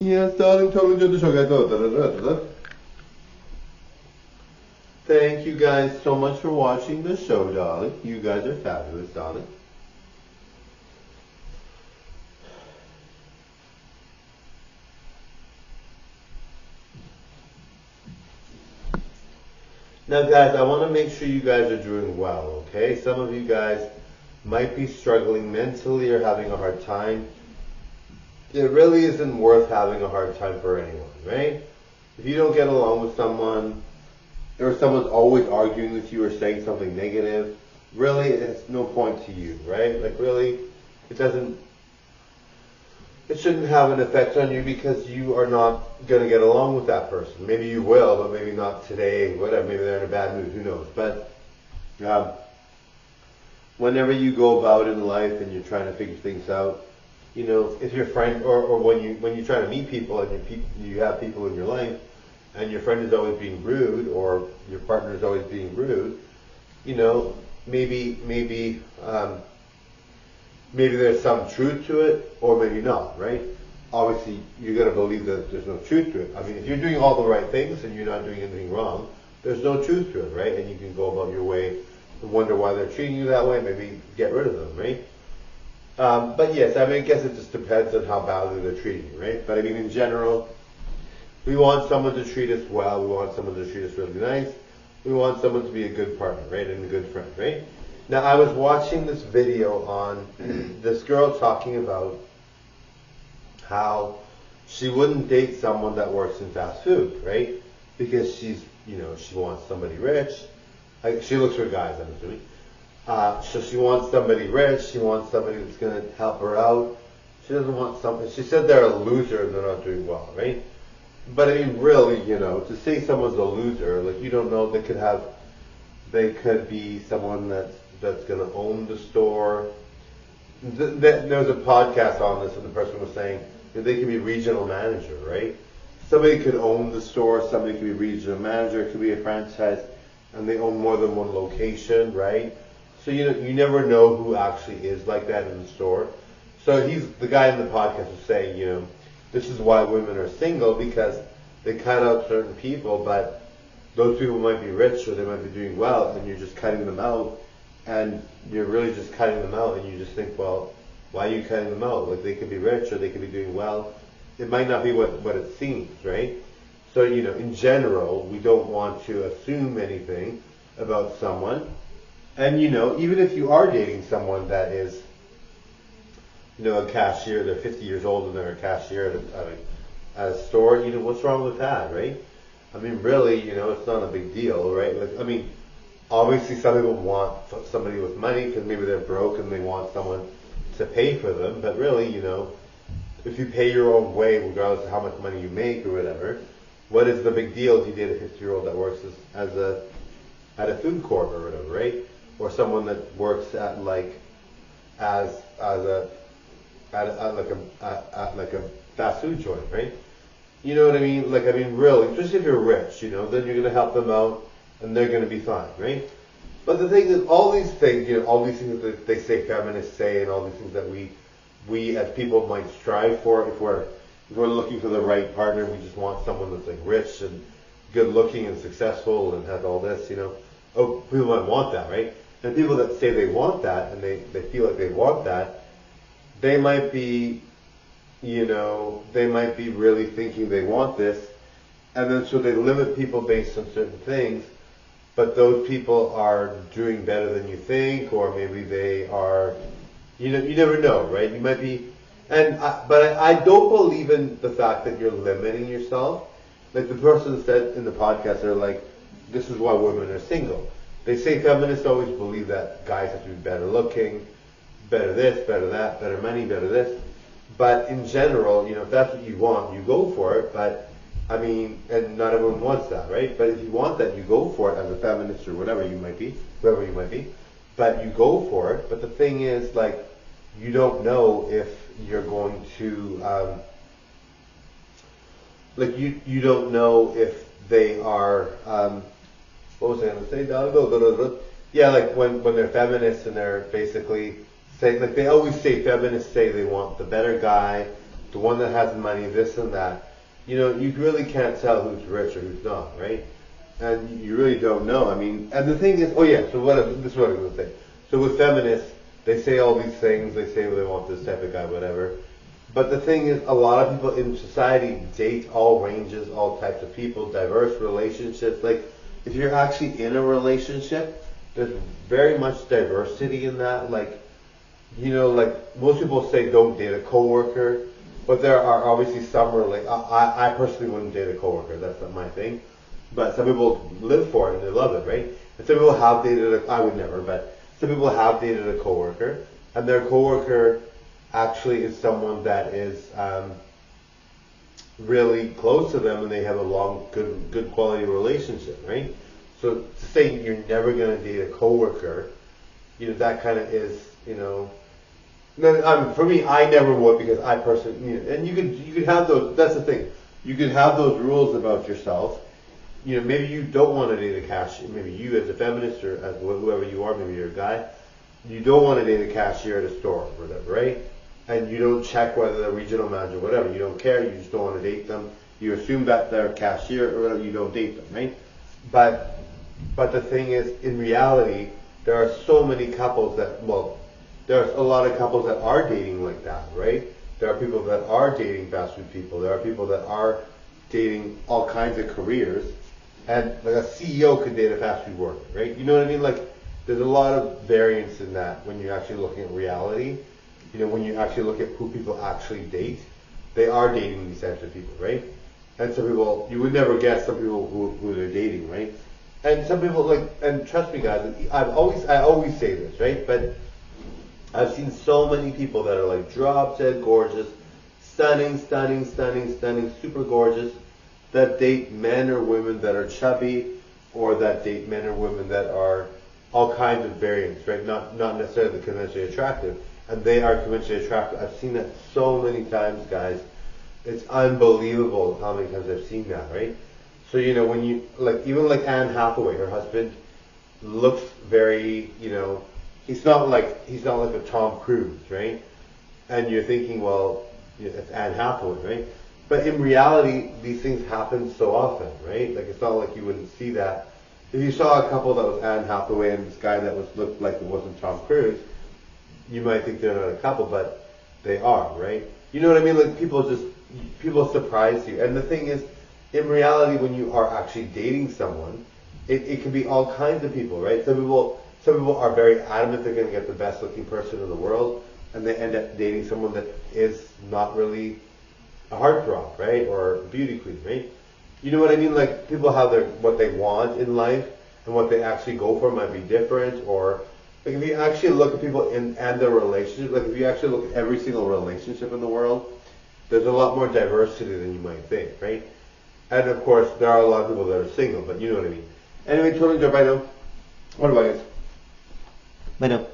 Yes, darling, totally did the show, guys. Thank you guys so much for watching the show, darling. You guys are fabulous, darling. Now, guys, I want to make sure you guys are doing well, okay? Some of you guys might be struggling mentally or having a hard time. It really isn't worth having a hard time for anyone, right? If you don't get along with someone, or someone's always arguing with you or saying something negative, really, it's no point to you, right? Like, really, it doesn't, it shouldn't have an effect on you because you are not going to get along with that person. Maybe you will, but maybe not today, whatever. Maybe they're in a bad mood, who knows. But whenever you go about in life and you're trying to figure things out, you know, if your friend, or when you try to meet people and you have people in your life, and your friend is always being rude, or your partner is always being rude, you know, maybe there's some truth to it, or maybe not, right? Obviously, you got to believe that there's no truth to it. I mean, if you're doing all the right things and you're not doing anything wrong, there's no truth to it, right? And you can go about your way and wonder why they're treating you that way, maybe get rid of them, right? But yes, I mean, I guess it just depends on how badly they're treating you, right? But I mean, in general, we want someone to treat us well. We want someone to treat us really nice. We want someone to be a good partner, right? And a good friend, right? Now, I was watching this video on this girl talking about how she wouldn't date someone that works in fast food, right? Because she's, you know, she wants somebody rich. Like, she looks for guys, I'm assuming. So she wants somebody rich. She wants somebody that's going to help her out. She doesn't want something. She said they're a loser and they're not doing well, right? But I mean, really, you know, to say someone's a loser, like, you don't know, they could be someone that's going to own the store. There was a podcast on this, and the person was saying that they could be regional manager, right? Somebody could own the store. Somebody could be regional manager. It could be a franchise, and they own more than one location, right? So you never know who actually is like that in the store. So the guy in the podcast was saying, you know, this is why women are single, because they cut out certain people, but those people might be rich or they might be doing well, and you're just cutting them out, and you're really just cutting them out, and you just think, well, why are you cutting them out? Like, they could be rich or they could be doing well. It might not be what it seems, right? So, you know, in general, we don't want to assume anything about someone. And, you know, even if you are dating someone that is, you know, a cashier, they're 50 years old and they're a cashier at a store, you know, what's wrong with that, right? I mean, really, you know, it's not a big deal, right? Like, I mean, obviously some people want somebody with money because maybe they're broke and they want someone to pay for them, but really, you know, if you pay your own way, regardless of how much money you make or whatever, what is the big deal if you date a 50-year-old that works at a food court or whatever, right? Or someone that works at like as a like a fast food joint, right? You know what I mean? Like, I mean, really, especially if you're rich, you know, then you're gonna help them out, and they're gonna be fine, right? But the thing is, all these things, you know, all these things that they say, feminists say, and all these things that we as people might strive for, if we're looking for the right partner, we just want someone that's like rich and good looking and successful and has all this, you know. Oh, people might want that, right? And people that say they want that and they feel like they want that, they might be, you know, they might be really thinking they want this, and then so they limit people based on certain things, but those people are doing better than you think, or maybe they are, you know, you never know, right? You might be, but I don't believe in the fact that you're limiting yourself. Like the person said in the podcast, they're like, this is why women are single. They say feminists always believe that guys have to be better looking, better this, better that, better money, better this. But in general, you know, if that's what you want, you go for it. But I mean, and not everyone wants that, right? But if you want that, you go for it as a feminist or whatever you might be, whoever you might be. But you go for it. But the thing is, like, you don't know if you're going to, like, you don't know if they are, what was I going to say? Yeah, like when they're feminists and they're basically saying, like they always say, feminists say they want the better guy, the one that has money, this and that. You really can't tell who's rich or who's not, right? And you really don't know. I mean, and the thing is, this is what I was going to say. So with feminists, they say all these things, they say they want this type of guy, whatever. But the thing is, a lot of people in society date all ranges, all types of people, diverse relationships. Like, if you're actually in a relationship, there's very much diversity in that. Like, like most people say don't date a coworker, but there are obviously some I personally wouldn't date a coworker. That's not my thing. But some people live for it and they love it, right? And some people have dated I would never, but some people have dated a coworker, and their coworker actually is someone that is really close to them, and they have a long, good quality relationship, right? So to say you're never going to date a coworker, that kind of is, for me, I never would, because I personally, and you could have those. That's the thing. You could have those rules about yourself. Maybe you don't want to date a cashier. Maybe you, as a feminist or as whoever you are, maybe you're a guy, you don't want to date a cashier at a store or whatever, right? And you don't check whether they're regional manager, whatever. You don't care. You just don't want to date them. You assume that they're a cashier or whatever. You don't date them, right? But the thing is, in reality, there are so many couples there's a lot of couples that are dating like that, right? There are people that are dating fast food people. There are people that are dating all kinds of careers. And like a CEO could date a fast food worker, right? You know what I mean? Like, there's a lot of variance in that when you're actually looking at reality. When you actually look at who people actually date, they are dating these types of people, right? And some people, you would never guess some people who they're dating, right? And some people, and trust me guys, I always say this, right? But I've seen so many people that are like drop dead gorgeous, stunning, super gorgeous, that date men or women that are chubby, or that date men or women that are all kinds of variants, right? Not necessarily conventionally attractive, and they are conventionally attractive. I've seen that so many times, guys. It's unbelievable how many times I've seen that, right? So when you even like Anne Hathaway, her husband looks very, he's not like a Tom Cruise, right? And you're thinking, well, it's Anne Hathaway, right? But in reality, these things happen so often, right? Like, it's not like you wouldn't see that. If you saw a couple that was Anne Hathaway and this guy that looked like it wasn't Tom Cruise, you might think they're not a couple, but they are, right? You know what I mean? Like, people surprise you. And the thing is, in reality, when you are actually dating someone, it can be all kinds of people, right? Some people are very adamant they're going to get the best looking person in the world, and they end up dating someone that is not really a heartthrob, right? Or a beauty queen, right? You know what I mean? Like, people have what they want in life, and what they actually go for might be different. Or like, if you actually look at people and their relationship, like if you actually look at every single relationship in the world, there's a lot more diversity than you might think, right? And of course, there are a lot of people that are single, but you know what I mean. Anyway, totally dope. Bye now. What about it? Bye now.